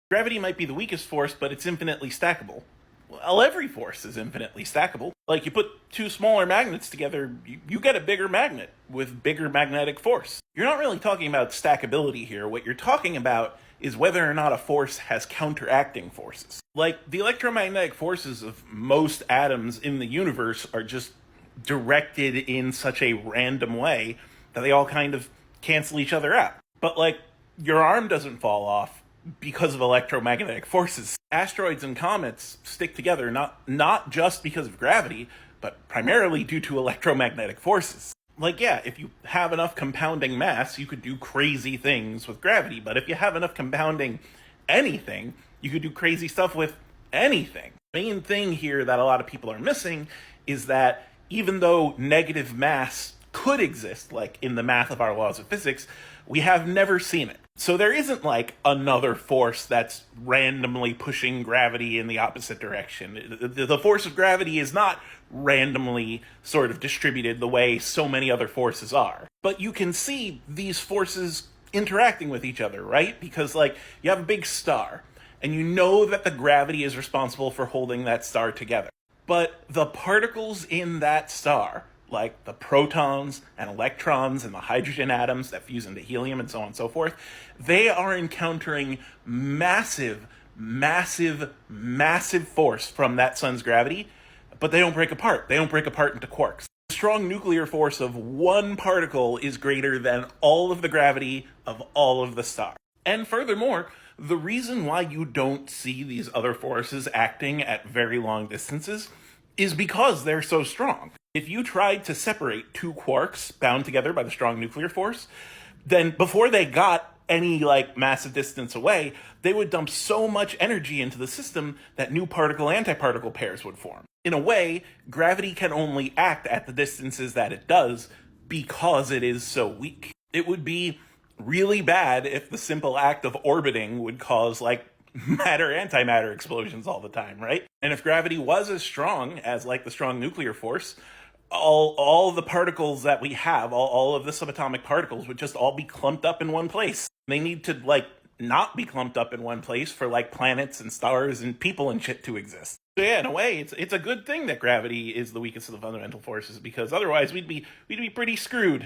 Gravity might be the weakest force, but it's infinitely stackable. Well, every force is infinitely stackable. Like, you put two smaller magnets together, you get a bigger magnet with bigger magnetic force. You're not really talking about stackability here. What you're talking about is whether or not a force has counteracting forces. Like, the electromagnetic forces of most atoms in the universe are just directed in such a random way that they all kind of cancel each other out. But, like, your arm doesn't fall off because of electromagnetic forces. Asteroids and comets stick together not just because of gravity, but primarily due to electromagnetic forces. Like, yeah, if you have enough compounding mass, you could do crazy things with gravity, but if you have enough compounding anything, you could do crazy stuff with anything. The main thing here that a lot of people are missing is that even though negative mass could exist, like in the math of our laws of physics, we have never seen it. So there isn't like another force that's randomly pushing gravity in the opposite direction. The force of gravity is not randomly sort of distributed the way so many other forces are. But you can see these forces interacting with each other, right? Because like you have a big star, and you know that the gravity is responsible for holding that star together. But the particles in that star, like the protons and electrons and the hydrogen atoms that fuse into helium and so on and so forth, they are encountering massive, massive, massive force from that sun's gravity, but they don't break apart. They don't break apart into quarks. The strong nuclear force of one particle is greater than all of the gravity of all of the stars. And furthermore, the reason why you don't see these other forces acting at very long distances is because they're so strong. If you tried to separate two quarks bound together by the strong nuclear force, then before they got any like massive distance away, they would dump so much energy into the system that new particle-antiparticle pairs would form. In a way, gravity can only act at the distances that it does because it is so weak. It would be really bad if the simple act of orbiting would cause like matter-antimatter explosions all the time, right? And if gravity was as strong as like the strong nuclear force, all the particles that we have, all of the subatomic particles would just all be clumped up in one place. They need to like not be clumped up in one place for like planets and stars and people and shit to exist. So yeah, in a way, it's a good thing that gravity is the weakest of the fundamental forces, because otherwise we'd be pretty screwed.